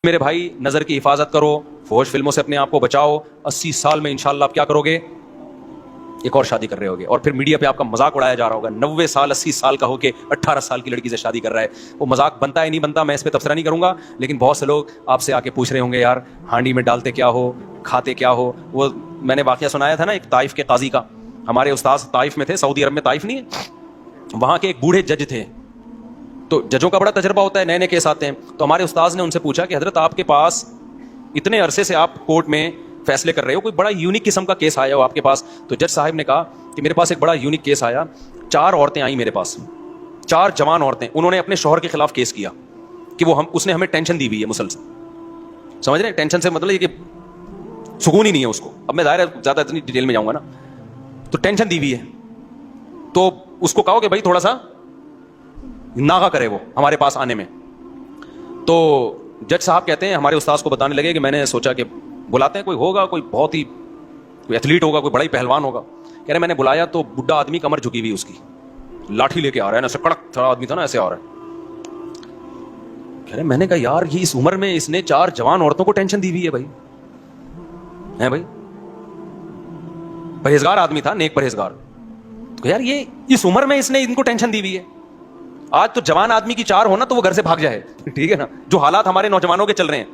میرے بھائی نظر کی حفاظت کرو, فحش فلموں سے اپنے آپ کو بچاؤ. 80 سال میں انشاءاللہ آپ کیا کرو گے؟ ایک اور شادی کر رہے ہوگے, اور پھر میڈیا پہ آپ کا مذاق اڑایا جا رہا ہوگا. 90 سال 80 سال کا ہو کے 18 سال کی لڑکی سے شادی کر رہا ہے. وہ مذاق بنتا ہے نہیں بنتا, میں اس پہ تبصرہ نہیں کروں گا, لیکن بہت سے لوگ آپ سے آ کے پوچھ رہے ہوں گے یار ہانڈی میں ڈالتے کیا ہو, کھاتے کیا ہو. وہ میں نے واقعہ سنایا تھا نا ایک طائف کے قاضی کا. ہمارے استاذ طائف میں تھے, سعودی عرب میں طائف نہیں ہے, وہاں کے ایک بوڑھے جج تھے. تو ججوں کا بڑا تجربہ ہوتا ہے, نئے نئے کیس آتے ہیں. تو ہمارے استاذ نے ان سے پوچھا کہ حضرت آپ کے پاس اتنے عرصے سے آپ کورٹ میں فیصلے کر رہے ہو, کوئی بڑا یونیک قسم کا کیس آیا ہو آپ کے پاس؟ تو جج صاحب نے کہا کہ میرے پاس ایک بڑا یونیک کیس آیا. 4 عورتیں آئیں میرے پاس, 4 جوان عورتیں, انہوں نے اپنے شوہر کے خلاف کیس کیا کہ وہ اس نے ہمیں ٹینشن دی ہوئی ہے مسلسل. سمجھ رہے ہیں ٹینشن سے مطلب یہ کہ سکون ہی نہیں ہے اس کو. اب میں ظاہر ہے زیادہ اتنی ڈیٹیل میں جاؤں گا نا, تو ٹینشن دی ہوئی ہے. تو اس کو کہو کہ بھائی تھوڑا سا ناغا کرے وہ ہمارے پاس آنے میں. تو جج صاحب کہتے ہیں ہمارے استاذ کو بتانے لگے کہ میں نے سوچا کہ بلاتے ہیں, کوئی ہوگا, کوئی بہت ہی کوئی ایتھلیٹ ہوگا, کوئی بڑا ہی پہلوان ہوگا. کہہ رہے میں نے بلایا تو بڈھا آدمی کمر جھکی ہوئی اس کی, لاٹھی لے کے آ رہا ہے نا, ایسے کڑک تھوڑا آدمی تھا نا, ایسے آ رہا ہے. کہہ رہے میں نے کہا یار یہ اس عمر میں اس نے 4 جوان عورتوں کو ٹینشن دی ہوئی ہے بھائی, ہے بھائی پرہیزگار آدمی تھا, نیک پرہیزگار. تو یار یہ اس عمر میں اس نے ان کو ٹینشن دی ہوئی ہے. آج تو جوان آدمی کی 4 ہونا تو وہ گھر سے بھاگ جائے, ٹھیک ہے نا, جو حالات ہمارے نوجوانوں کے چل رہے ہیں.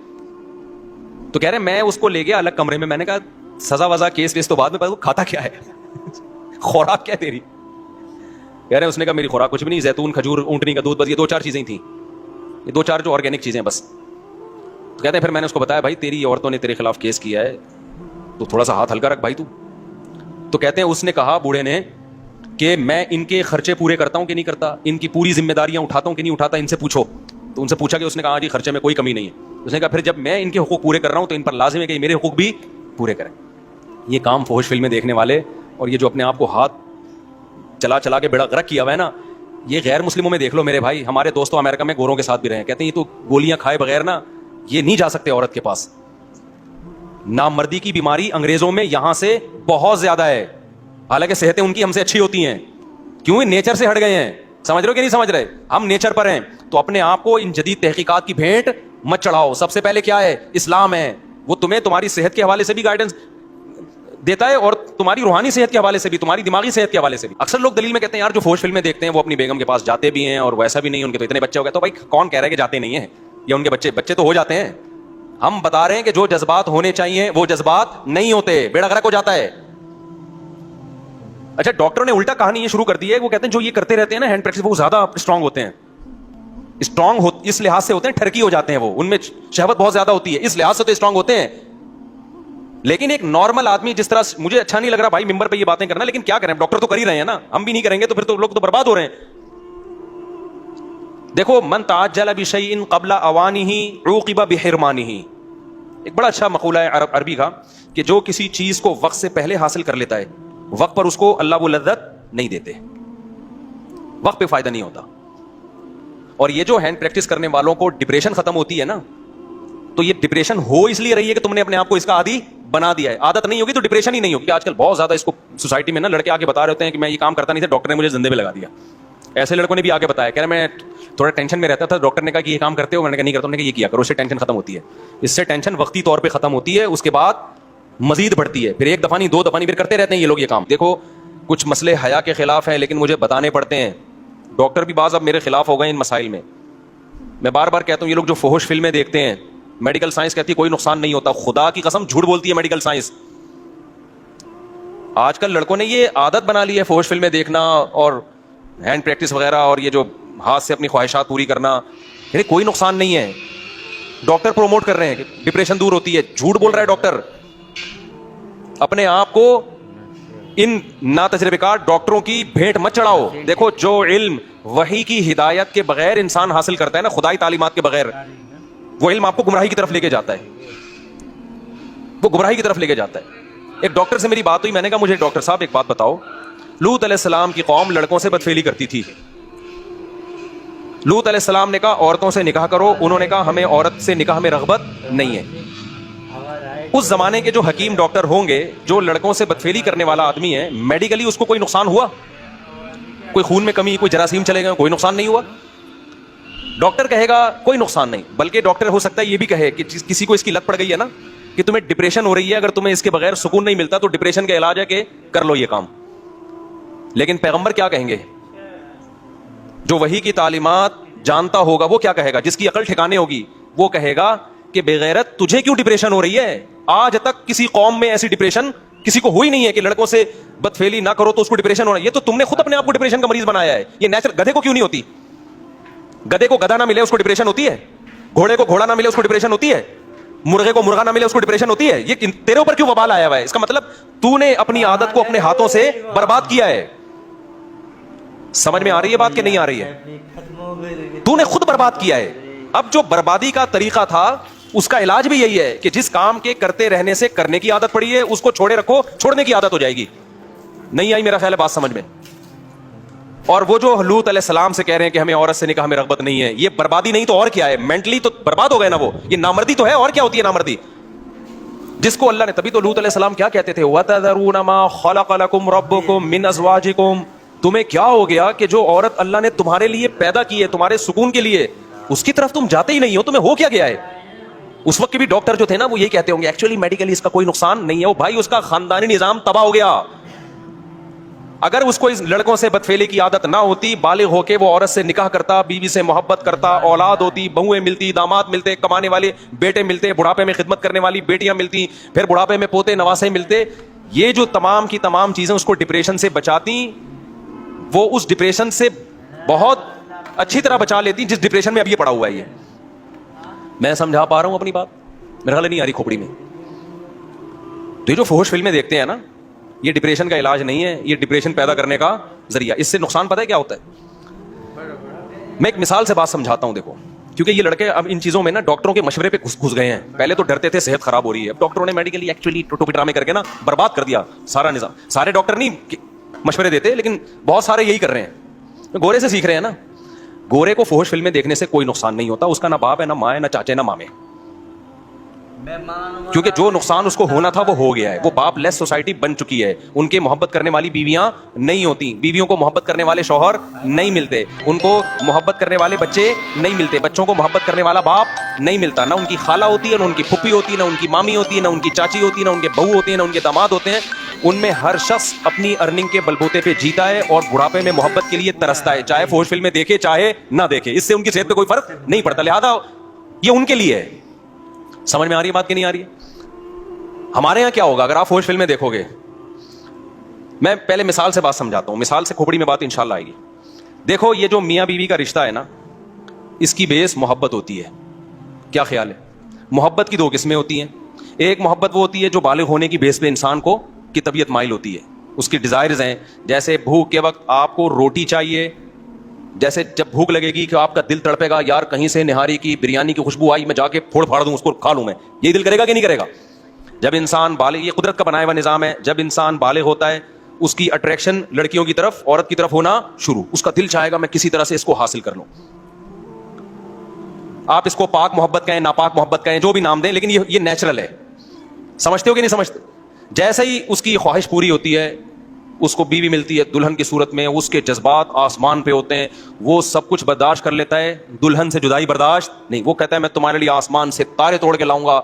تو کہہ رہے میں اس کو لے گیا الگ کمرے میں, میں نے کہا سزا وزا کیس ویس تو بعد میں, پتا کھاتا کیا ہے, خوراک کیا تیری؟ کہہ رہے اس نے کہا میری خوراک کچھ بھی نہیں, زیتون, کھجور, اونٹنی کا دودھ, بس یہ 2-4 چیزیں تھیں, یہ 2-4 جو آرگینک چیزیں بس. تو کہتے ہیں پھر میں نے اس کو بتایا بھائی تیری عورتوں نے تیرے خلاف کیس کیا ہے, تو تھوڑا سا ہاتھ ہلکا رکھ بھائی تو. تو کہتے ہیں اس نے کہا بوڑھے نے کہ میں ان کے خرچے پورے کرتا ہوں کہ نہیں کرتا, ان کی پوری ذمہ داریاں اٹھاتا ہوں کہ نہیں اٹھاتا, ان سے پوچھو. تو ان سے پوچھا کہ اس نے کہا جی خرچے میں کوئی کمی نہیں ہے. اس نے کہا پھر جب میں ان کے حقوق پورے کر رہا ہوں تو ان پر لازم ہے کہ میرے حقوق بھی پورے کریں. یہ کام فحش فلمیں دیکھنے والے اور یہ جو اپنے آپ کو ہاتھ چلا چلا کے بیڑا غرق کیا ہوا ہے نا, یہ غیر مسلموں میں دیکھ لو میرے بھائی. ہمارے دوستوں امریکہ میں گوروں کے ساتھ بھی رہے ہیں, کہتے ہیں یہ تو گولیاں کھائے بغیر نا یہ نہیں جا سکتے عورت کے پاس. نامردی کی بیماری انگریزوں میں یہاں سے بہت زیادہ ہے, حالانکہ صحتیں ان کی ہم سے اچھی ہوتی ہیں. کیوں؟ نیچر سے ہٹ گئے ہیں. سمجھ رہے ہو کہ نہیں سمجھ رہے؟ ہم نیچر پر ہیں. تو اپنے آپ کو ان جدید تحقیقات کی بھینٹ مت چڑھاؤ. سب سے پہلے کیا ہے؟ اسلام ہے. وہ تمہیں تمہاری صحت کے حوالے سے بھی گائیڈنس دیتا ہے اور تمہاری روحانی صحت کے حوالے سے بھی, تمہاری دماغی صحت کے حوالے سے بھی. اکثر لوگ دلیل میں کہتے ہیں یار جو فحش فلمیں دیکھتے ہیں وہ اپنی بیگم کے پاس جاتے بھی ہیں اور ویسا بھی نہیں, ان کے تو اتنے بچے ہو گئے. تو بھائی کون کہہ رہا ہے کہ جاتے نہیں ہیں, یا ان کے بچے تو ہو جاتے ہیں. ہم بتا رہے ہیں کہ جو جذبات ہونے چاہیے وہ جذبات نہیں ہوتے, بیڑا غرق ہو جاتا ہے. اچھا ڈاکٹر نے الٹا کہانی یہ شروع کر دی ہے, وہ کہتے ہیں جو یہ کرتے رہتے ہیں نا ہینڈ پریکٹس, وہ زیادہ اسٹرانگ ہوتے ہیں. اسٹرانگ اس لحاظ سے ہوتے ہیں, ٹھرکی ہو جاتے ہیں, وہ ان میں شہوت بہت زیادہ ہوتی ہے, اس لحاظ سے تو اسٹرانگ ہوتے ہیں. لیکن ایک نارمل آدمی جس طرح, مجھے اچھا نہیں لگ رہا بھائی ممبر پہ یہ باتیں کرنا, لیکن کیا کریں, ڈاکٹر تو کر ہی رہے ہیں نا, ہم بھی نہیں کریں گے تو پھر تو لوگ تو برباد ہو رہے ہیں. دیکھو من تعجل بشیء قبل اوانہ عوقب بحرمانہ, ایک بڑا اچھا مقولہ ہے عربی کا کہ جو کسی چیز کو وقت سے پہلے حاصل کر لیتا ہے وقت پر اس کو اللہ وہ لذت نہیں دیتے, وقت پہ فائدہ نہیں ہوتا. اور یہ جو ہینڈ پریکٹس کرنے والوں کو ڈپریشن ختم ہوتی ہے نا, تو یہ ڈپریشن ہو اس لیے رہی ہے کہ تم نے اپنے آپ کو اس کا عادی بنا دیا ہے. عادت نہیں ہوگی تو ڈپریشن ہی نہیں ہوگی. آج کل بہت زیادہ اس کو سوسائٹی میں نا لڑکے آ کے بتا رہے ہوتے ہیں کہ میں یہ کام کرتا نہیں تھا, ڈاکٹر نے مجھے زندے میں لگا دیا. ایسے لڑکوں نے بھی آ کے بتایا, کہہ رہے میں تھوڑا ٹینشن میں رہتا تھا, ڈاکٹر نے کہا کہ یہ کام کرتے ہو, میں نے کہا نہیں کرتا, انہوں نے کہا یہ کیا کرو, اس سے ٹینشن ختم ہوتی ہے. اس سے ٹینشن وقتی طور پہ ختم ہوتی ہے, اس کے بعد مزید بڑھتی ہے, پھر 1 دفعہ نہیں 2 دفعہ نہیں, پھر کرتے رہتے ہیں یہ لوگ یہ کام. دیکھو کچھ مسئلے حیا کے خلاف ہیں لیکن مجھے بتانے پڑتے ہیں. ڈاکٹر بھی بعض اب میرے خلاف ہو گئے ان مسائل میں. میں بار بار کہتا ہوں یہ لوگ جو فحش فلمیں دیکھتے ہیں, میڈیکل سائنس کہتی ہے کوئی نقصان نہیں ہوتا, خدا کی قسم جھوٹ بولتی ہے میڈیکل سائنس. آج کل لڑکوں نے یہ عادت بنا لی ہے فحش فلمیں دیکھنا اور ہینڈ پریکٹس وغیرہ, اور یہ جو ہاتھ سے اپنی خواہشات پوری کرنا, یعنی کوئی نقصان نہیں ہے. ڈاکٹر پروموٹ کر رہے ہیں کہ ڈپریشن دور ہوتی ہے, جھوٹ بول رہا ہے ڈاکٹر. اپنے آپ کو ان ناتجربہ کار ڈاکٹروں کی بھیٹ مت چڑھاؤ. دیکھو جو علم وحی کی ہدایت کے بغیر انسان حاصل کرتا ہے نا, خدائی تعلیمات کے بغیر, وہ علم آپ کو گمراہی کی طرف لے کے جاتا ہے, وہ گمراہی کی طرف لے کے جاتا ہے. ایک ڈاکٹر سے میری بات ہوئی, میں نے کہا مجھے ڈاکٹر صاحب ایک بات بتاؤ, لوط علیہ السلام کی قوم لڑکوں سے بدفعلی کرتی تھی. لوط علیہ السلام نے کہا عورتوں سے نکاح کرو, انہوں نے کہا ہمیں عورت سے نکاح میں رغبت نہیں ہے. اس زمانے کے جو حکیم ڈاکٹر ہوں گے, جو لڑکوں سے بدفعلی کرنے والا آدمی ہے, میڈیکلی اس کو کوئی نقصان ہوا؟ کوئی خون میں کمی, کوئی جراثیم چلے گئے, کوئی نقصان نہیں ہوا. ڈاکٹر کہے گا کوئی نقصان نہیں, بلکہ ڈاکٹر ہو سکتا ہے یہ بھی کہے کہ کسی کو اس کی لت پڑ گئی ہے نا کہ تمہیں ڈپریشن ہو رہی ہے, اگر تمہیں اس کے بغیر سکون نہیں ملتا تو ڈپریشن کا علاج ہے کہ کر لو یہ کام. لیکن پیغمبر کیا کہیں گے؟ جو وحی کی تعلیمات جانتا ہوگا وہ کیا کہے گا؟ جس کی عقل ٹھکانے ہوگی وہ کہے گا کہ بے غیرت تجھے کیوں ڈپریشن ہو رہی ہے؟ آج تک کسی قوم میں ایسی ڈپریشن کسی کو ہوئی نہیں ہے کہ لڑکوں سے بدفعلی نہ کرو تو اس کو ڈپریشن ہو رہا ہے. یہ تو تم نے خود اپنے آپ کو ڈپریشن کا مریض بنایا ہے. یہ نیچرل. گدھے کو کیوں نہیں ہوتی؟ گدھے کو گدھا نہ ملے اس کو ڈپریشن ہوتی ہے, گھوڑے کو گھوڑا نہ ملے اس کو ڈپریشن ہوتی ہے, مرغے کو مرغا نہ ملے اس کو ڈپریشن ہوتی ہے. یہ تیرے اوپر کیوں وبال آیا ہوا ہے؟ اس کا مطلب تو نے اپنی عادت کو اپنے ہاتھوں سے برباد کیا ہے. سمجھ میں آ رہی ہے بات کہ نہیں آ رہی ہے؟ تو نے خود برباد کیا ہے. اب جو بربادی کا طریقہ تھا اس کا علاج بھی یہی ہے کہ جس کام کے کرتے رہنے سے کرنے کی عادت پڑی ہے اس کو چھوڑے رکھو, چھوڑنے کی عادت ہو جائے گی. نہیں آئی میرا خیال ہے بات سمجھ میں؟ اور وہ جو لوط علیہ السلام سے کہہ رہے ہیں کہ ہمیں عورت سے نکاح میں رغبت نہیں ہے, یہ بربادی نہیں تو اور کیا ہے؟ مینٹلی تو برباد ہو گئے نا وہ. یہ نامردی تو ہے, اور کیا ہوتی ہے نامردی؟ جس کو اللہ نے, تبھی تو لوط علیہ السلام کیا کہتے تھے, وَتَذَرُونَ مَا خَلَقَ لَكُمْ رَبُّكُمْ مِنْ أَزْوَاجِكُمْ. تمہیں کیا ہو گیا کہ جو عورت اللہ نے تمہارے لیے پیدا کی ہے تمہارے سکون کے لیے, اس کی طرف تم جاتے ہی نہیں ہو. تمہیں ہو کیا گیا ہے؟ اس وقت کے بھی ڈاکٹر جو تھے نا وہ یہی کہتے ہوں گے ایکچولی میڈیکلی اس کا کوئی نقصان نہیں ہے. وہ بھائی اس کا خاندانی نظام تباہ ہو گیا. اگر اس کو اس لڑکوں سے بدفعلی کی عادت نہ ہوتی, بالغ ہو کے وہ عورت سے نکاح کرتا, بیوی سے محبت کرتا, اولاد ہوتی, بہویں ملتی, داماد ملتے, کمانے والے بیٹے ملتے, بڑھاپے میں خدمت کرنے والی بیٹیاں ملتی, پھر بڑھاپے میں پوتے نواسے ملتے, یہ جو تمام کی تمام چیزیں اس کو ڈپریشن سے بچاتی, وہ اس ڈپریشن سے بہت اچھی طرح بچا لیتی جس ڈپریشن میں اب یہ پڑا ہوا ہے. یہ میں سمجھا پا رہا ہوں اپنی بات؟ میرا خیال نہیں آ رہی کھوپڑی میں. تو یہ جو فحش فلمیں دیکھتے ہیں نا, یہ ڈپریشن کا علاج نہیں ہے, یہ ڈپریشن پیدا کرنے کا ذریعہ. اس سے نقصان پتہ ہے کیا ہوتا ہے؟ میں ایک مثال سے بات سمجھاتا ہوں. دیکھو, کیونکہ یہ لڑکے اب ان چیزوں میں نا ڈاکٹروں کے مشورے پہ گھس گئے ہیں. پہلے تو ڈرتے تھے صحت خراب ہو رہی ہے, اب ڈاکٹروں نے میڈیکلی ایکچولی ٹوٹو ڈرامے کر کے نا برباد کر دیا سارا نظام. سارے ڈاکٹر نہیں مشورے دیتے, لیکن بہت سارے یہی کر رہے ہیں, گورے سے سیکھ رہے ہیں نا. گورے کو فحش فلمیں دیکھنے سے کوئی نقصان نہیں ہوتا. اس کا نہ باپ ہے, نہ ماں ہے, نہ چاچے, نہ مامے, کیونکہ جو نقصان اس کو ہونا تھا وہ ہو گیا ہے. وہ باپ لیس سوسائٹی بن چکی ہے. ان کے محبت کرنے والی بیویاں نہیں ہوتی, بیویوں کو محبت کرنے والے شوہر نہیں ملتے, ان کو محبت کرنے والے بچے نہیں ملتے, بچوں کو محبت کرنے والا باپ نہیں ملتا. نہ ان کی خالہ ہوتی ہے, نہ ان کی پھپھی ہوتی ہے, نہ ان کی مامی ہوتی ہے, نہ ان کی چاچی ہوتی ہے, نہ ان کے بہو ہوتے ہیں, نہ ان کے داماد ہوتے ہیں. ان میں ہر شخص اپنی ارننگ کے بلبوتے پہ جیتا ہے اور بڑھاپے میں محبت کے لیے ترستا ہے, چاہے فحش فلمیں دیکھے چاہے نہ دیکھے. اس سے ان کی صحت پہ کوئی فرق نہیں پڑتا. لہذا یہ ان کے لیے ہے. سمجھ میں آ رہی ہے بات کہ نہیں آ رہی ہے؟ ہمارے یہاں کیا ہوگا اگر آپ فحش فلمیں دیکھو گے؟ میں پہلے مثال سے بات سمجھاتا ہوں, مثال سے کھوپڑی میں بات انشاءاللہ آئے گی. دیکھو, یہ جو میاں بیوی کا رشتہ ہے نا, اس کی بیس محبت ہوتی ہے. کیا خیال ہے؟ محبت کی دو قسمیں ہوتی ہیں. ایک محبت وہ ہوتی ہے جو بالغ ہونے کی بیس پہ انسان کو کی طبیعت مائل ہوتی ہے, اس کی ڈیزائرز ہیں. جیسے بھوک کے وقت آپ کو روٹی چاہیے, جیسے جب بھوک لگے گی کہ آپ کا دل تڑپے گا, یار کہیں سے نہاری کی بریانی کی خوشبو آئی, میں جا کے پھوڑ پھاڑ دوں اس کو, کھا لوں میں. یہ دل کرے گا کہ نہیں کرے گا؟ جب انسان بالغ, یہ قدرت کا بنایا ہوا نظام ہے, جب انسان بالغ ہوتا ہے اس کی اٹریکشن لڑکیوں کی طرف, عورت کی طرف ہونا شروع, اس کا دل چاہے گا میں کسی طرح سے اس کو حاصل کر لوں. آپ اس کو پاک محبت کہیں, ناپاک محبت کہیں, جو بھی نام دیں, لیکن یہ نیچرل ہے. سمجھتے ہو کہ نہیں سمجھتے؟ جیسے ہی اس کی خواہش پوری ہوتی ہے, اس کو بیوی ملتی ہے دلہن کی صورت میں, اس کے جذبات آسمان پہ ہوتے ہیں, وہ سب کچھ برداشت کر لیتا ہے, دلہن سے جدائی برداشت نہیں. وہ کہتا ہے میں تمہارے لیے آسمان سے تارے توڑ کے لاؤں گا,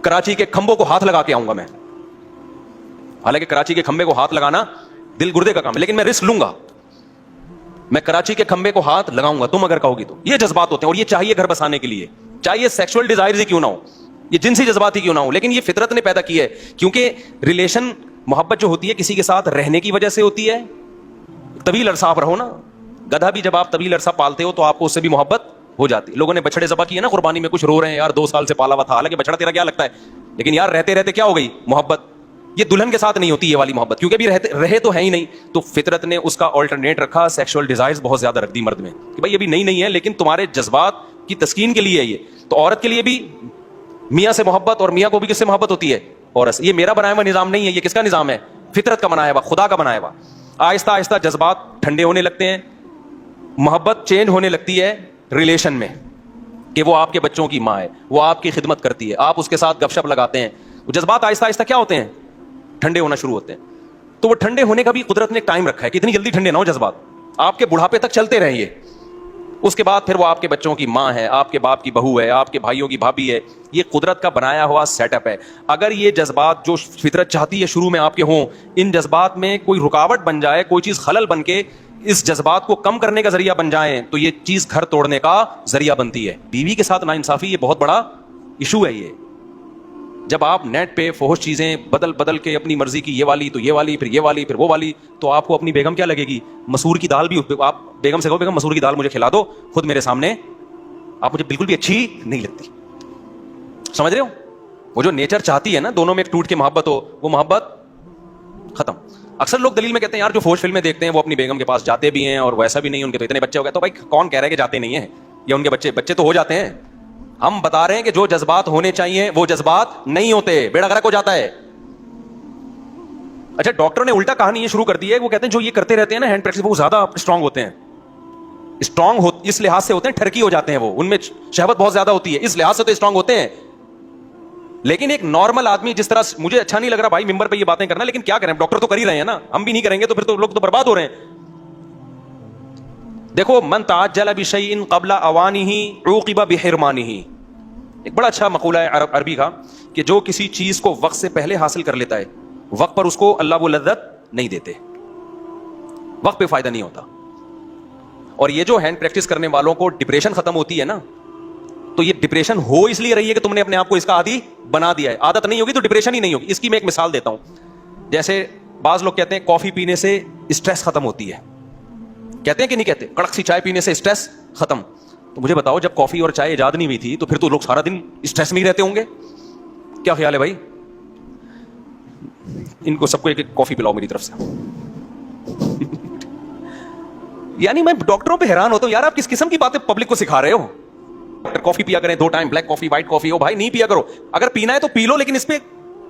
کراچی کے کھمبوں کو ہاتھ لگا کے آؤں گا میں. حالانکہ کراچی کے کھمبے کو ہاتھ لگانا دل گردے کا کام ہے, لیکن میں رسک لوں گا, میں کراچی کے کھمبے کو ہاتھ لگاؤں گا تم اگر کہو گی تو. یہ جذبات ہوتے ہیں, اور یہ چاہیے گھر بسانے کے لیے, چاہیے سیکسول ڈیزائرز ہی کیوں نہ ہو, یہ جنسی جذبات ہی کیوں نہ ہو, لیکن یہ فطرت نے پیدا کی ہے. کیونکہ ریلیشن, محبت جو ہوتی ہے کسی کے ساتھ رہنے کی وجہ سے ہوتی ہے. طویل عرصہ آپ رہو نا, گدھا بھی جب آپ طویل عرصہ پالتے ہو تو آپ کو اس سے بھی محبت ہو جاتی. لوگوں نے بچڑے ذبح کیے نا قربانی میں, کچھ رو رہے ہیں یار 2 سال سے پالا ہوا تھا, حالانکہ بچڑا تیرا کیا لگتا ہے, لیکن یار رہتے رہتے کیا ہو گئی محبت. یہ دلہن کے ساتھ نہیں ہوتی یہ والی محبت, کیونکہ ابھی رہے تو ہے ہی نہیں. تو فطرت نے اس کا آلٹرنیٹ رکھا, سیکشول ڈیزائرز بہت زیادہ رکھ دی مرد میں کہ بھائی ابھی نہیں ہے, لیکن تمہارے جذبات کی تسکین کے لیے ہے یہ. تو عورت کے لیے بھی میاں سے محبت, اور میاں کو بھی کس سے محبت ہوتی ہے؟ عورت سے. یہ میرا بنایا ہوا نظام نہیں ہے, یہ کس کا نظام ہے؟ فطرت کا بنایا ہوا, خدا کا بنایا ہوا. آہستہ آہستہ جذبات ٹھنڈے ہونے لگتے ہیں, محبت چینج ہونے لگتی ہے ریلیشن میں, کہ وہ آپ کے بچوں کی ماں ہے, وہ آپ کی خدمت کرتی ہے, آپ اس کے ساتھ گپ شپ لگاتے ہیں. وہ جذبات آہستہ آہستہ کیا ہوتے ہیں؟ ٹھنڈے ہونا شروع ہوتے ہیں. تو وہ ٹھنڈے ہونے کا بھی قدرت نے ٹائم رکھا ہے, کتنی جلدی ٹھنڈے نہ ہو جذبات, آپ کے بڑھاپے تک چلتے رہیں. یہ اس کے بعد پھر وہ آپ کے بچوں کی ماں ہے, آپ کے باپ کی بہو ہے, آپ کے بھائیوں کی بھابھی ہے. یہ قدرت کا بنایا ہوا سیٹ اپ ہے. اگر یہ جذبات جو فطرت چاہتی ہے شروع میں آپ کے ہوں, ان جذبات میں کوئی رکاوٹ بن جائے, کوئی چیز خلل بن کے اس جذبات کو کم کرنے کا ذریعہ بن جائیں, تو یہ چیز گھر توڑنے کا ذریعہ بنتی ہے. بیوی کے ساتھ ناانصافی یہ بہت بڑا ایشو ہے. یہ جب آپ نیٹ پہ فحش چیزیں بدل بدل کے اپنی مرضی کی, یہ والی تو یہ والی, پھر یہ والی, پھر وہ والی, تو آپ کو اپنی بیگم کیا لگے گی؟ مسور کی دال بھی آپ بیگم سے کہو بیگم مسور کی دال مجھے کھلا دو خود میرے سامنے, آپ مجھے بالکل بھی اچھی نہیں لگتی. سمجھ رہے ہو؟ وہ جو نیچر چاہتی ہے نا دونوں میں ایک ٹوٹ کے محبت ہو, وہ محبت ختم. اکثر لوگ دلیل میں کہتے ہیں یار جو فوج فلمیں دیکھتے ہیں وہ اپنی بیگم کے پاس جاتے بھی ہیں اور ویسا بھی نہیں, ان کے تو اتنے بچے ہو گئے. تو بھائی کون کہہ رہا ہے کہ جاتے نہیں ہیں, یا ان کے بچے تو ہو جاتے ہیں. ہم بتا رہے ہیں کہ جو جذبات ہونے چاہیے وہ جذبات نہیں ہوتے, بیڑا غرق ہو جاتا ہے. اچھا ڈاکٹر نے الٹا کہانی یہ شروع کر دی ہے, وہ کہتے ہیں جو یہ کرتے رہتے ہیں نا ہینڈ پریکٹس, وہ زیادہ اسٹرانگ ہوتے ہیں. اسٹرانگ اس لحاظ سے ہوتے ہیں ٹھرکی ہو جاتے ہیں, وہ ان میں شہوت بہت زیادہ ہوتی ہے, اس لحاظ سے تو اسٹرانگ ہوتے ہیں. لیکن ایک نارمل آدمی جس طرح, مجھے اچھا نہیں لگ رہا بھائی ممبر پہ یہ باتیں کرنا, لیکن کیا کریں, ڈاکٹر تو کر ہی رہے ہیں نا, ہم بھی نہیں کریں گے تو پھر تو لوگ تو برباد ہو رہے ہیں. دیکھو من تعجل بشیء قبل اوانہ عوقب بحرمانہ, ایک بڑا اچھا مقولہ ہے عربی کا کہ جو کسی چیز کو وقت سے پہلے حاصل کر لیتا ہے, وقت پر اس کو اللہ وہ لذت نہیں دیتے, وقت پہ فائدہ نہیں ہوتا. اور یہ جو ہینڈ پریکٹس کرنے والوں کو ڈپریشن ختم ہوتی ہے نا, تو یہ ڈپریشن ہو اس لیے رہی ہے کہ تم نے اپنے آپ کو اس کا عادی بنا دیا ہے. عادت نہیں ہوگی تو ڈپریشن ہی نہیں ہوگی. اس کی میں ایک مثال دیتا ہوں. جیسے بعض لوگ کہتے ہیں کافی پینے سے اسٹریس ختم ہوتی ہے, کہتے ہیں کہ نہیں کہتے, کڑک سی چائے پینے سے اسٹریس ختم. تو مجھے بتاؤ جب کافی اور چائے ایجاد نہیں ہوئی تھی تو پھر تو لوگ سارا دن اسٹریس میں ہی رہتے ہوں گے. کیا خیال ہے بھائی؟ ان کو سب کو ایک ایک کافی پلاؤ میری طرف سے. یعنی میں ڈاکٹروں پہ حیران ہوتا ہوں, یار آپ کس قسم کی باتیں پبلک کو سکھا رہے ہو. ڈاکٹر کافی پیا کریں 2 ٹائم, بلیک کافی, وائٹ کافی. ہو بھائی نہیں پیا کرو, اگر پینا ہے تو پی لو, لیکن اس پہ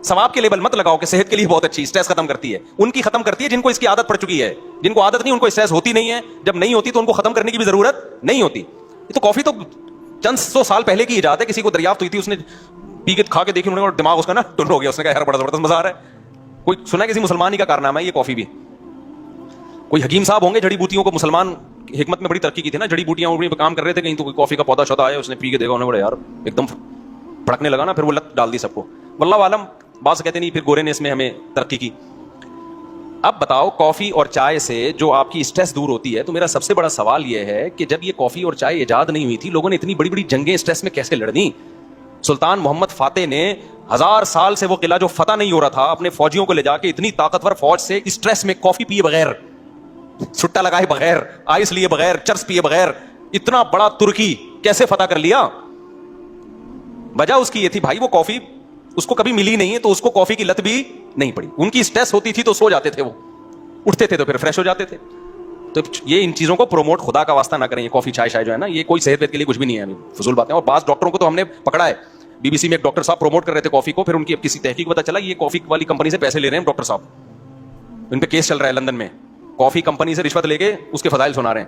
ثواب کے لیبل مت لگاؤ کہ صحت کے لیے بہت اچھی, اسٹریس ختم کرتی ہے. ان کی ختم کرتی ہے جن کو اس کی عادت پڑ چکی ہے. جن کو عادت نہیں ان کو اسٹریس ہوتی نہیں ہے, جب نہیں ہوتی تو ان کو ختم کرنے کی بھی ضرورت نہیں ہوتی. یہ تو کافی تو چند 100 سال پہلے کی ایجاد ہے, کسی کو دریافت ہوئی تھی, اس نے پی کے کھا کے دیکھی, انہوں نے دماغ اس کا نا ٹن ہو گیا, اس نے کہا یار بڑا زبردست مزہ آ رہا ہے. کوئی سنا کسی مسلمان ہی کا کارنامہ ہے یہ کافی بھی. کوئی حکیم صاحب ہوں گے, جڑی بوٹیوں کو مسلمان حکمت میں بڑی ترقی کی تھی نا, جڑی بوٹیاں پہ کام کر رہے تھے, کہیں تو کوئی کافی کا پودا شودا آیا, اس نے پی کے دیکھا, انہوں نے بڑا یار ایک دم پھڑکنے لگا نا, پھر وہ لت ڈال دی سب کو. واللہ عالم, بعض کہتے نہیں پھر گورے نے اس میں ہمیں ترقی کی. اب بتاؤ کافی اور چائے سے جو آپ کی اسٹریس دور ہوتی ہے, تو میرا سب سے بڑا سوال یہ ہے کہ جب یہ کافی اور چائے ایجاد نہیں ہوئی تھی, لوگوں نے اتنی بڑی بڑی جنگیں اسٹریس میں کیسے لڑنی؟ سلطان محمد فاتح نے 1000 سال سے وہ قلعہ جو فتح نہیں ہو رہا تھا, اپنے فوجیوں کو لے جا کے اتنی طاقتور فوج سے اسٹریس میں کافی پیے بغیر, چھٹا لگائے بغیر, آئس لیے بغیر, چرس پیے بغیر, اتنا بڑا ترکی کیسے فتح کر لیا؟ وجہ اس کی یہ تھی بھائی, وہ کافی اس کو کبھی ملی نہیں ہے, تو اس کو کافی کی لت بھی نہیں پڑی. ان کی اسٹریس ہوتی تھی تو سو جاتے تھے, وہ اٹھتے تھے تو پھر فریش ہو جاتے تھے. تو یہ ان چیزوں کو پروموٹ خدا کا واسطہ نہ کریں. یہ کافی چائے جو ہے نا, یہ کوئی صحت کے لیے کچھ بھی نہیں ہے, فضول باتیں. اور بعض ڈاکٹروں کو تو ہم نے پکڑا ہے, بی بی سی میں ایک ڈاکٹر صاحب پروموٹ کر رہے تھے کافی کو, پھر ان کی کسی تحقیق پتہ چلا یہ کافی والی کمپنی سے پیسے لے رہے ہیں ڈاکٹر صاحب, ان پہ کیس چل رہا ہے لندن میں, کافی کمپنی سے رشوت لے کے اس کے فضائل سنا رہے ہیں.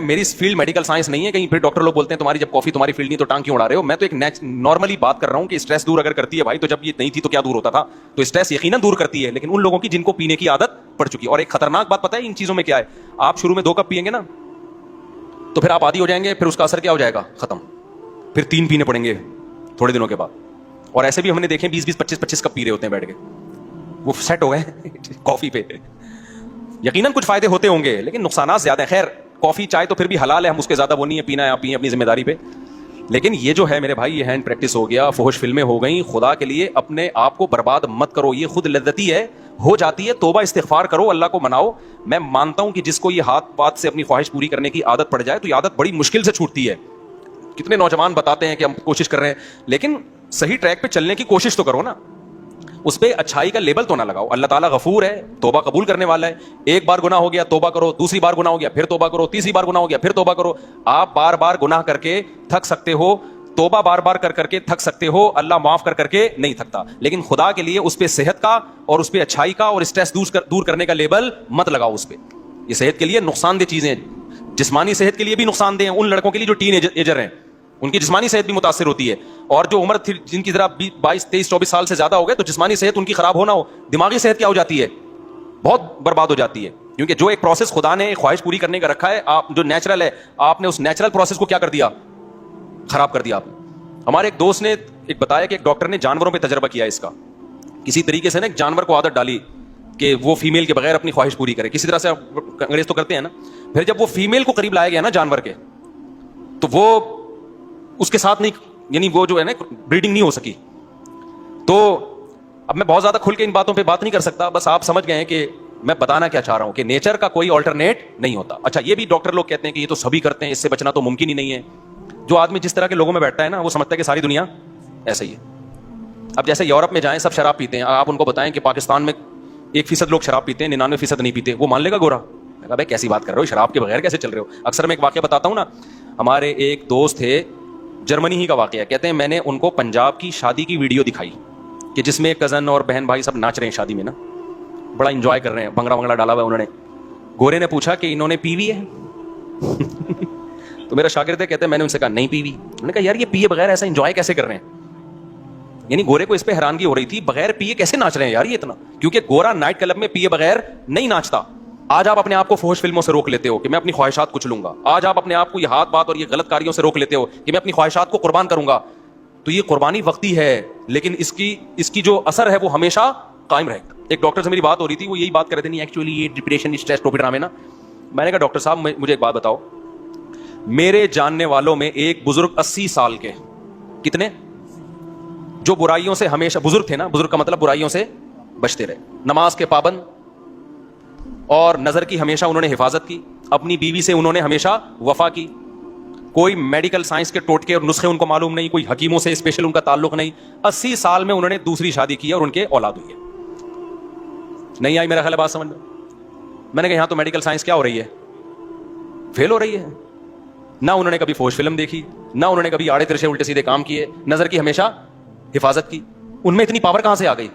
میری فیلڈ میڈیکل سائنس نہیں ہے, کہیں پھر ڈاکٹر لوگ بولتے ہیں تمہاری جب کافی تمہاری فیلڈ نہیں تو ٹانگ کیوں اڑا رہے ہو. میں تو ایک نارملی بات کر رہا ہوں کہ اسٹریس دور اگر کرتی ہے بھائی, تو جب یہ نہیں تھی تو کیا دور ہوتا تھا. تو اسٹریس یقیناً دور کرتی ہے, لیکن ان لوگوں کی جن کو پینے کی عادت پڑ چکی ہے. اور ایک خطرناک بات پتہ ہے ان چیزوں میں کیا ہے, آپ شروع میں 2 کپ پیئیں گے نا, تو پھر آپ عادی ہو جائیں گے, پھر اس کا اثر کیا ہو جائے گا, ختم. پھر 3 پینے پڑیں گے تھوڑے دنوں کے بعد. اور ایسے بھی ہم نے دیکھے 20-20, 25-25 کپ پی رہے ہوتے ہیں بیٹھ کے, وہ سیٹ ہو گئے کافی پہ. یقیناً کچھ فائدے ہوتے ہوں گے لیکن نقصانات زیادہ ہیں. خیر کافی چائے تو پھر بھی حلال ہے, ہم اس کے زیادہ وہ نہیں ہے, پینا ہے آپ پئیں اپنی ذمہ داری پہ. لیکن یہ جو ہے میرے بھائی, یہ ہینڈ پریکٹس ہو گیا, فحش فلمیں ہو گئیں. خدا کے لیے اپنے آپ کو برباد مت کرو, یہ خود لذتی ہے, ہو جاتی ہے. توبہ استغفار کرو, اللہ کو مناؤ. میں مانتا ہوں کہ جس کو یہ ہاتھ پات سے اپنی خواہش پوری کرنے کی عادت پڑ جائے تو یہ عادت بڑی مشکل سے چھوٹتی ہے. کتنے نوجوان بتاتے ہیں کہ ہم کوشش کر رہے ہیں, لیکن صحیح ٹریک پہ چلنے کی کوشش تو کرو نا, اس پہ اچھائی کا لیبل تو نہ لگاؤ. اللہ تعالیٰ غفور ہے, توبہ قبول کرنے والا ہے. ایک بار گناہ ہو گیا توبہ کرو, دوسری بار گناہ ہو گیا پھر توبہ کرو, تیسری بار گناہ ہو گیا پھر توبہ کرو. آپ بار بار گناہ کر کے تھک سکتے ہو, توبہ بار بار کر کے تھک سکتے ہو, اللہ معاف کر کے نہیں تھکتا. لیکن خدا کے لیے اس پہ صحت کا اور اس پہ اچھائی کا اور اسٹریس دور کرنے کا لیبل مت لگاؤ اس پہ. یہ صحت کے لیے نقصان دہ چیزیں, جسمانی صحت کے لیے بھی نقصان دہ ہیں. ان لڑکوں کے لیے جو ٹین ایجر ہیں ان کی جسمانی صحت بھی متاثر ہوتی ہے, اور جو عمر جن کی ذرا 22, 23, 24 سال سے زیادہ ہو گئے تو جسمانی صحت ان کی خراب ہونا ہو, دماغی صحت کیا ہو جاتی ہے, بہت برباد ہو جاتی ہے. کیونکہ جو ایک پروسیس خدا نے ایک خواہش پوری کرنے کا رکھا ہے, آپ جو نیچرل ہے, آپ نے اس نیچرل پروسیس کو کیا کر دیا, خراب کر دیا آپ نے. ہمارے ایک دوست نے ایک بتایا کہ ایک ڈاکٹر نے جانوروں پہ تجربہ کیا اس کا, کسی طریقے سے نا ایک جانور کو عادت ڈالی کہ وہ فیمیل کے بغیر اپنی خواہش پوری کرے, کسی طرح سے انگریز تو کرتے ہیں نا. پھر جب وہ فیمیل کو قریب لایا گیا نا جانور کے, تو وہ اس کے ساتھ نہیں, یعنی وہ جو ہے نا بریڈنگ نہیں ہو سکی. تو اب میں بہت زیادہ کھل کے ان باتوں پہ بات نہیں کر سکتا, بس آپ سمجھ گئے ہیں کہ میں بتانا کیا چاہ رہا ہوں کہ نیچر کا کوئی آلٹرنیٹ نہیں ہوتا. اچھا یہ بھی ڈاکٹر لوگ کہتے ہیں کہ یہ تو سبھی کرتے ہیں, اس سے بچنا تو ممکن ہی نہیں ہے. جو آدمی جس طرح کے لوگوں میں بیٹھتا ہے نا, وہ سمجھتا ہے کہ ساری دنیا ایسے ہی ہے. اب جیسے یورپ میں جائیں, سب شراب پیتے ہیں, آپ ان کو بتائیں کہ پاکستان میں 1% لوگ شراب پیتے ہیں, 99% نہیں پیتے, وہ مان لے گا گورا. میں کہا بھائی کیسی بات کر رہے ہو, شراب کے بغیر کیسے چل رہے ہو. اکثر میں ایک واقعہ بتاتا ہوں نا, ہمارے ایک دوست تھے, جرمنی ہی کا واقعہ, کہتے ہیں میں نے ان کو پنجاب کی شادی کی ویڈیو دکھائی کہ جس میں کزن اور بہن بھائی سب ناچ رہے ہیں شادی میں نا, بڑا انجوائے کر رہے ہیں, بھنگڑا ونگڑا ڈالا ہوا ہے انہوں نے. گورے نے پوچھا کہ انہوں نے پی وی ہے تو میرا شاگرد ہے, کہتے ہیں میں نے ان سے کہا نہیں پی وی. انہوں نے کہا یار یہ پیے بغیر ایسا انجوائے کیسے کر رہے ہیں. یعنی گورے کو اس پہ حیرانگی ہو رہی تھی, بغیر پیے کیسے ناچ رہے ہیں یار یہ اتنا, کیونکہ گورا نائٹ کلب میں پیے بغیر نہیں ناچتا. آج آپ اپنے آپ کو فحش فلموں سے روک لیتے ہو کہ میں اپنی خواہشات کو چلوں گا, آج آپ اپنے آپ کو یہ ہاتھ بات اور یہ غلط کاریوں سے روک لیتے ہو کہ میں اپنی خواہشات کو قربان کروں گا, تو یہ قربانی وقتی ہے, لیکن اس کی جو اثر ہے وہ ہمیشہ قائم رہے گا. ایک ڈاکٹر سے میری بات ہو رہی تھی, وہ یہی بات کر رہے تھے, نہیں ایکچولی یہ ڈپریشن اسٹریس ٹوپی ڈرامے نا. میں نے کہا ڈاکٹر صاحب مجھے ایک بات بتاؤ, میرے جاننے والوں میں ایک بزرگ 80 سال کے, کتنے, جو برائیوں سے ہمیشہ, بزرگ تھے نا, بزرگ کا مطلب برائیوں سے بچتے رہے, نماز کے پابند, اور نظر کی ہمیشہ انہوں نے حفاظت کی, اپنی بیوی سے انہوں نے ہمیشہ وفا کی, کوئی میڈیکل سائنس کے ٹوٹکے اور نسخے ان کو معلوم نہیں, کوئی حکیموں سے اسپیشل ان کا تعلق نہیں. 80 سال میں انہوں نے دوسری شادی کی اور ان کے اولاد ہوئی ہے. نہیں آئی میرا خیال ہے بات سمجھ میں. میں نے کہا یہاں تو میڈیکل سائنس کیا ہو رہی ہے, فیل ہو رہی ہے. نہ انہوں نے کبھی فوش فلم دیکھی, نہ انہوں نے کبھی آڑے ترچے الٹے سیدھے کام کیے, نظر کی ہمیشہ حفاظت کی. ان میں اتنی پاور کہاں سے آ گئی.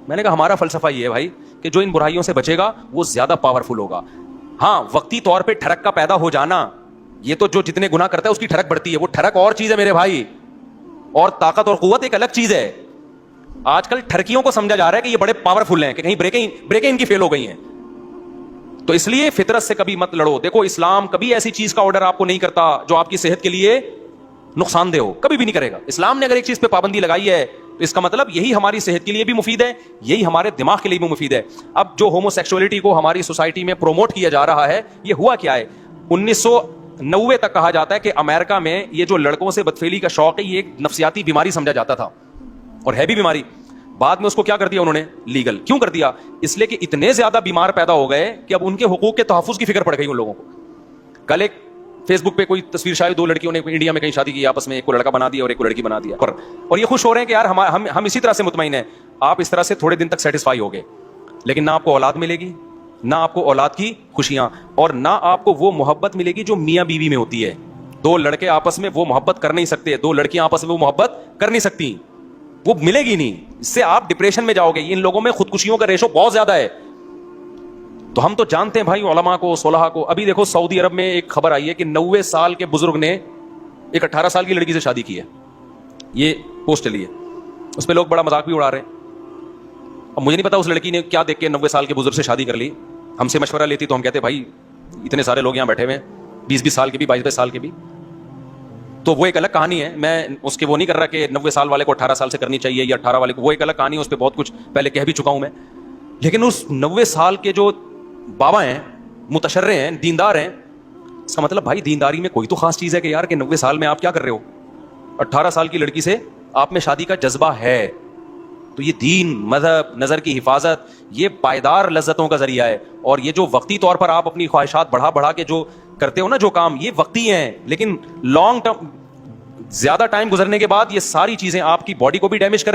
میں نے کہا ہمارا فلسفہ یہ ہے بھائی کہ جو ان برائیوں سے بچے گا وہ زیادہ پاورفل ہوگا. ہاں وقتی طور پہ ٹھڑک کا پیدا ہو جانا, یہ تو جو جتنے گناہ کرتا ہے اس کی ٹھڑک بڑھتی ہے, وہ ٹھڑک اور چیز ہے میرے بھائی, اور طاقت اور قوت ایک الگ چیز ہے. آج کل ٹھڑکیوں کو سمجھا جا رہا ہے کہ یہ بڑے پاورفل ہیں, کہ کہیں بریکیں ان کی فیل ہو گئی ہیں. تو اس لیے فطرت سے کبھی مت لڑو. دیکھو اسلام کبھی ایسی چیز کا آرڈر آپ کو نہیں کرتا جو آپ کی صحت کے لیے نقصان دہ ہو, کبھی بھی نہیں کرے گا. اسلام نے اگر ایک چیز پہ پابندی لگائی ہے تو اس کا مطلب یہی ہماری صحت کے لیے بھی مفید ہے, یہی ہمارے دماغ کے لیے بھی مفید ہے. اب جو ہومو سیکسولیٹی کو ہماری سوسائٹی میں پروموٹ کیا جا رہا ہے, یہ ہوا کیا ہے, 1990 تک کہا جاتا ہے کہ امریکہ میں یہ جو لڑکوں سے بدفعلی کا شوق ہے یہ ایک نفسیاتی بیماری سمجھا جاتا تھا, اور ہے بھی بیماری. بعد میں اس کو کیا کر دیا انہوں نے, لیگل. کیوں کر دیا, اس لیے کہ اتنے زیادہ بیمار پیدا ہو گئے کہ اب ان کے حقوق کے تحفظ کی فکر پڑ گئی ان لوگوں کو. کل ایک فیس بک پہ کوئی تصویر شاید 2 لڑکیوں نے انڈیا میں کہیں شادی کی آپس میں, ایک کو لڑکا بنا دیا اور ایک کو لڑکی بنا دیا, اور یہ خوش ہو رہے ہیں کہ یار ہم اسی طرح سے مطمئن ہیں. آپ اس طرح سے تھوڑے دن تک سیٹسفائی ہوگے, لیکن نہ آپ کو اولاد ملے گی, نہ آپ کو اولاد کی خوشیاں, اور نہ آپ کو وہ محبت ملے گی جو میاں بیوی میں ہوتی ہے. 2 لڑکے آپس میں وہ محبت کر نہیں سکتے, 2 لڑکیاں آپس میں وہ محبت کر نہیں سکتی, وہ ملے گی نہیں. اس سے آپ ڈپریشن میں جاؤ گے. ان لوگوں میں خودکشیوں کا ریشو بہت زیادہ ہے. تو ہم تو جانتے ہیں بھائی علماء کو, صلحاء کو. ابھی دیکھو سعودی عرب میں ایک خبر آئی ہے کہ 90 سال کے بزرگ نے ایک 18 سال کی لڑکی سے شادی کی ہے. یہ پوسٹ چلی ہے, اس پہ لوگ بڑا مذاق بھی اڑا رہے ہیں. اب مجھے نہیں پتا اس لڑکی نے کیا دیکھ کے 90 سال کے بزرگ سے شادی کر لی. ہم سے مشورہ لیتی تو ہم کہتے بھائی اتنے سارے لوگ یہاں بیٹھے ہوئے ہیں, 20 سال کے بھی, 22 سال کے بھی, تو وہ ایک الگ کہانی ہے. میں اس کے وہ نہیں کر رہا کہ 90 سال والے کو 18 سال سے کرنی چاہیے یا 18 والے کو, وہ ایک الگ کہانی ہے, اس پہ بہت کچھ پہلے کہہ بھی چکا ہوں میں. لیکن اس 90 سال کے جو بابا ہیں, متشرع ہیں, دیندار ہیں, اس کا مطلب بھائی دینداری میں کوئی تو خاص چیز ہے کہ یار کہ 90 سال میں آپ کیا کر رہے ہو. 18 سال کی لڑکی سے آپ میں شادی کا جذبہ ہے, تو یہ دین, مذہب, نظر کی حفاظت, یہ پائیدار لذتوں کا ذریعہ ہے. اور یہ جو وقتی طور پر آپ اپنی خواہشات بڑھا کے جو کرتے ہو نا جو کام, یہ وقتی ہیں, لیکن لانگ ٹرم زیادہ ٹائم گزرنے کے بعد یہ ساری چیزیں آپ کی باڈی کو بھی ڈیمیج کر